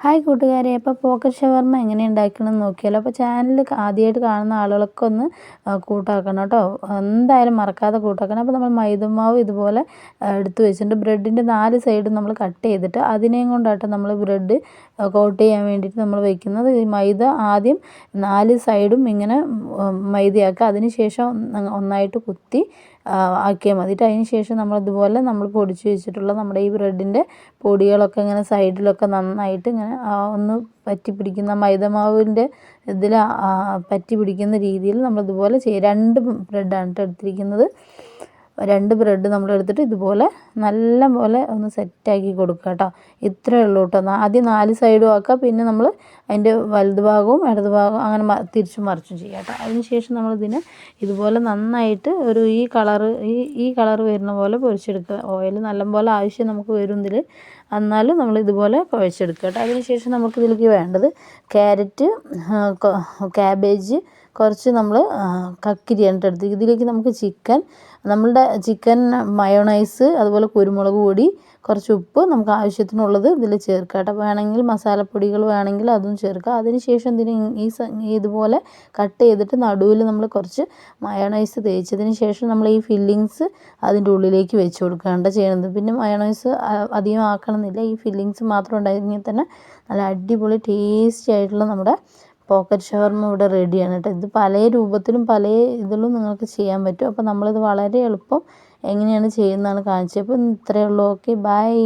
Hi കൂട്ടുകാരെ, അപ്പോൾ pocket ഷവർമ്മ എങ്ങനെ ഉണ്ടാക്കണമെന്ന് നോക്കിയാലോ. അപ്പോൾ ചാനൽ ആദ്യമായിട്ട് കാണുന്ന ആളുകളൊക്കെ ഒന്ന് കൂട്ടാക്കണം കേട്ടോ. എന്തായാലും മറക്കാതെ കൂട്ടാക്കണം. അപ്പോൾ നമ്മൾ മൈദമാവ് ഇതുപോലെ എടുത്ത് വെച്ചിട്ടുണ്ട്. ബ്രെഡിൻ്റെ 4 സൈഡും നമ്മൾ കട്ട് ചെയ്തിട്ട് അതിനെയും കൊണ്ടാട്ടോ നമ്മൾ ബ്രെഡ് കോട്ട് ചെയ്യാൻ വേണ്ടിയിട്ട് നമ്മൾ വയ്ക്കുന്നത്. ഈ മൈദ ആദ്യം 4 സൈഡും ഇങ്ങനെ മൈദയാക്കുക. അതിന് ശേഷം ഒന്നായിട്ട് കുത്തി ആക്കിയാൽ മതി. അതിന് ശേഷം നമ്മളിതുപോലെ നമ്മൾ പൊടിച്ച് വെച്ചിട്ടുള്ള നമ്മുടെ ഈ ബ്രെഡിൻ്റെ പൊടികളൊക്കെ ഇങ്ങനെ സൈഡിലൊക്കെ നന്നായിട്ട് ഇങ്ങനെ ഒന്ന് പറ്റി പിടിക്കുന്ന മൈദമാവിൻ്റെ ഇതിൽ പറ്റി പിടിക്കുന്ന രീതിയിൽ നമ്മളിതുപോലെ 2 ബ്രെഡാണ് എടുത്തിരിക്കുന്നത്. 2 ബ്രെഡ് നമ്മളെടുത്തിട്ട് ഇതുപോലെ നല്ല പോലെ ഒന്ന് സെറ്റാക്കി കൊടുക്കുക കേട്ടോ. ഇത്രയേ ഉള്ളൂ കേട്ടോ. ആദ്യം 4 സൈഡും ആക്കുക, പിന്നെ നമ്മൾ അതിൻ്റെ വലത് ഭാഗവും ഇടത് ഭാഗവും അങ്ങനെ തിരിച്ചും മറിച്ചും ചെയ്യുക കേട്ടോ. അതിന് ശേഷം നമ്മളിതിനെ ഇതുപോലെ നന്നായിട്ട് ഒരു ഈ കളറ് വരുന്ന പോലെ പൊരിച്ചെടുക്കുക. ഓയിൽ നല്ലപോലെ ആവശ്യം നമുക്ക് വരും ഇതിൽ. എന്നാലും നമ്മൾ ഇതുപോലെ കുഴച്ചെടുക്കുക കേട്ടോ. അതിന് ശേഷം നമുക്കിതിലേക്ക് വേണ്ടത് ക്യാരറ്റ്, ക്യാബേജ്, കുറച്ച് നമ്മൾ കക്കിരിയാണ് എടുത്ത്. ഇതിലേക്ക് നമുക്ക് ചിക്കൻ മയോണൈസ്, അതുപോലെ കുരുമുളക് പൊടി, കുറച്ച് ഉപ്പ്, നമുക്ക് ആവശ്യത്തിനുള്ളത് ഇതിൽ ചേർക്കുക കേട്ടോ. വേണമെങ്കിൽ മസാലപ്പൊടികൾ വേണമെങ്കിൽ അതും ചേർക്കുക. അതിന് ശേഷം ഇതുപോലെ കട്ട് ചെയ്തിട്ട് നടുവിൽ നമ്മൾ കുറച്ച് മയോണൈസ് തേച്ചതിന് ശേഷം നമ്മൾ ഈ ഫില്ലിങ്സ് അതിൻ്റെ ഉള്ളിലേക്ക് വെച്ച് കൊടുക്കുകയാണ് ചെയ്യുന്നത്. പിന്നെ മയോണൈസ് അധികം ആക്കണമെന്നില്ല, ഈ ഫില്ലിങ്സ് മാത്രം ഉണ്ടായിരുന്നെങ്കിൽ തന്നെ നല്ല അടിപൊളി ടേസ്റ്റി ആയിട്ടുള്ള നമ്മുടെ പോക്കറ്റ് ഷവർമ്മ ഇവിടെ റെഡിയാണ് കേട്ടോ. ഇത് പല രൂപത്തിലും പല ഇതിലും നിങ്ങൾക്ക് ചെയ്യാൻ പറ്റും. അപ്പോൾ നമ്മളിത് വളരെ എളുപ്പം എങ്ങനെയാണ് ചെയ്യുന്നതാണ് കാണിച്ചത്. അപ്പോൾ ഇത്രയേ ഉള്ളൂ. Okay, by.